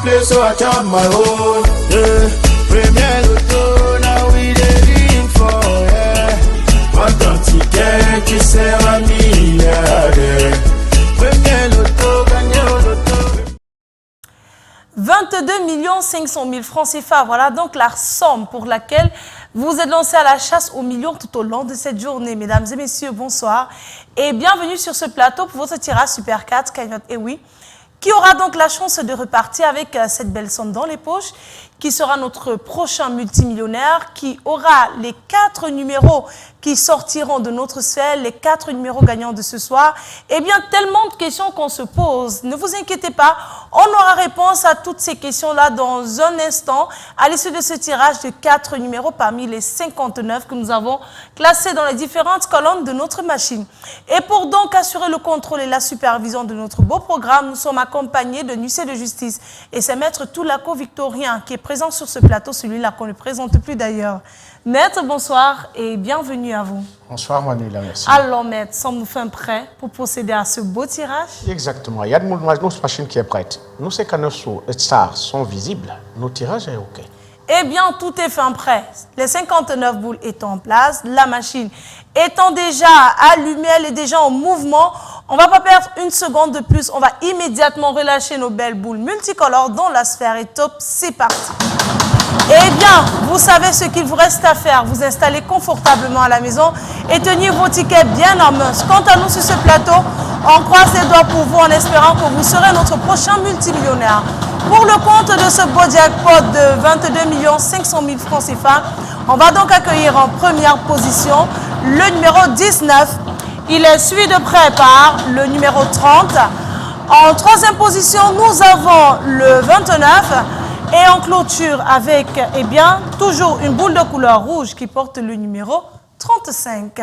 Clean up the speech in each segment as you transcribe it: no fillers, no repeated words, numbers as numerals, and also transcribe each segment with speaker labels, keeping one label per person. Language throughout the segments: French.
Speaker 1: play, so I chop my own. Premier Lotto, now we dey for, yeah. What don't ticket qui sert à milliardaire. Premier Lotto, gagné au Lotto.
Speaker 2: 22 500 000 francs CFA, voilà donc la somme pour laquelle vous êtes lancé à la chasse aux millions tout au long de cette journée. Mesdames et messieurs, bonsoir et bienvenue sur ce plateau pour votre tirage Super 4 Cagnotte. Et oui, qui aura donc la chance de repartir avec cette belle somme dans les poches, qui sera notre prochain multimillionnaire, qui aura les 4 numéros qui sortiront de notre sphère, les 4 numéros gagnants de ce soir. Eh bien, tellement de questions qu'on se pose. Ne vous inquiétez pas, on aura réponse à toutes ces questions-là dans un instant, à l'issue de ce tirage de 4 numéros parmi les 59 que nous avons classés dans les différentes colonnes de notre machine. Et pour donc assurer le contrôle et la supervision de notre beau programme, nous sommes accompagnés de huissier de justice. Et c'est Maître Toulako Victorien qui est présent sur ce plateau, celui-là qu'on ne présente plus d'ailleurs. Maître, bonsoir et bienvenue à vous.
Speaker 3: Bonsoir Manuela, merci.
Speaker 2: Alors Maître, sommes-nous fin prêts pour procéder à ce beau tirage?
Speaker 3: Exactement, il y a une machine qui est prête. Nous, ces canaux stars sont visibles, nos tirages est OK.
Speaker 2: Eh bien, tout est fin prêt. Les 59 boules étant en place, la machine étant déjà allumée, elle est déjà en mouvement. On ne va pas perdre une seconde de plus. On va immédiatement relâcher nos belles boules multicolores dont la sphère est top. C'est parti. Eh bien, vous savez ce qu'il vous reste à faire. Vous installer confortablement à la maison et tenir vos tickets bien en main. Quant à nous sur ce plateau, on croise les doigts pour vous en espérant que vous serez notre prochain multimillionnaire. Pour le compte de ce beau jackpot de 22 500 000 francs CFA, on va donc accueillir en première position le numéro 19. Il est suivi de près par le numéro 30. En troisième position, nous avons le 29. Et en clôture avec, eh bien, toujours une boule de couleur rouge qui porte le numéro 35.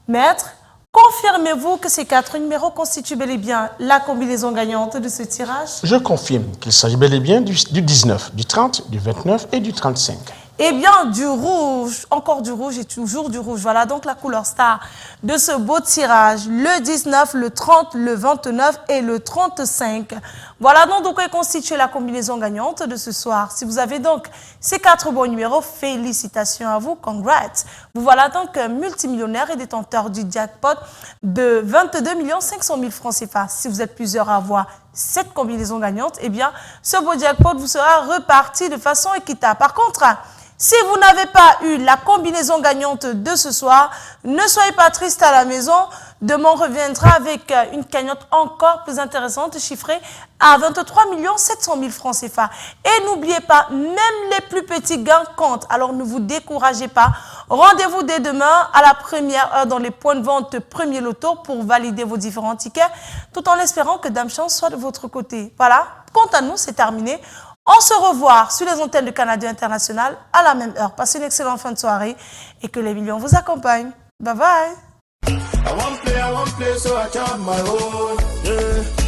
Speaker 2: Maître, confirmez-vous que ces 4 numéros constituent bel et bien la combinaison gagnante de ce tirage?
Speaker 3: Je confirme qu'il s'agit bel et bien du 19, du 30, du 29 et du 35.
Speaker 2: Eh bien, du rouge, encore du rouge et toujours du rouge. Voilà donc la couleur star de ce beau tirage. Le 19, le 30, le 29 et le 35. Voilà donc est constituée la combinaison gagnante de ce soir. Si vous avez donc ces 4 bons numéros, félicitations à vous, congrats. Vous voilà donc multimillionnaire et détenteur du jackpot de 22 500 000 francs CFA. Si vous êtes plusieurs à avoir cette combinaison gagnante, eh bien, ce beau jackpot vous sera reparti de façon équitable. Par contre, si vous n'avez pas eu la combinaison gagnante de ce soir, ne soyez pas triste à la maison. Demain, on reviendra avec une cagnotte encore plus intéressante, chiffrée à 23 700 000 francs CFA. Et n'oubliez pas, même les plus petits gains comptent. Alors ne vous découragez pas. Rendez-vous dès demain à la première heure dans les points de vente Premier Loto pour valider vos différents tickets, tout en espérant que Dame Chance soit de votre côté. Voilà, quant à nous, c'est terminé. On se revoit sur les antennes de Canada International à la même heure. Passez une excellente fin de soirée et que les millions vous accompagnent. Bye bye.
Speaker 1: I won't play, so I chop my own.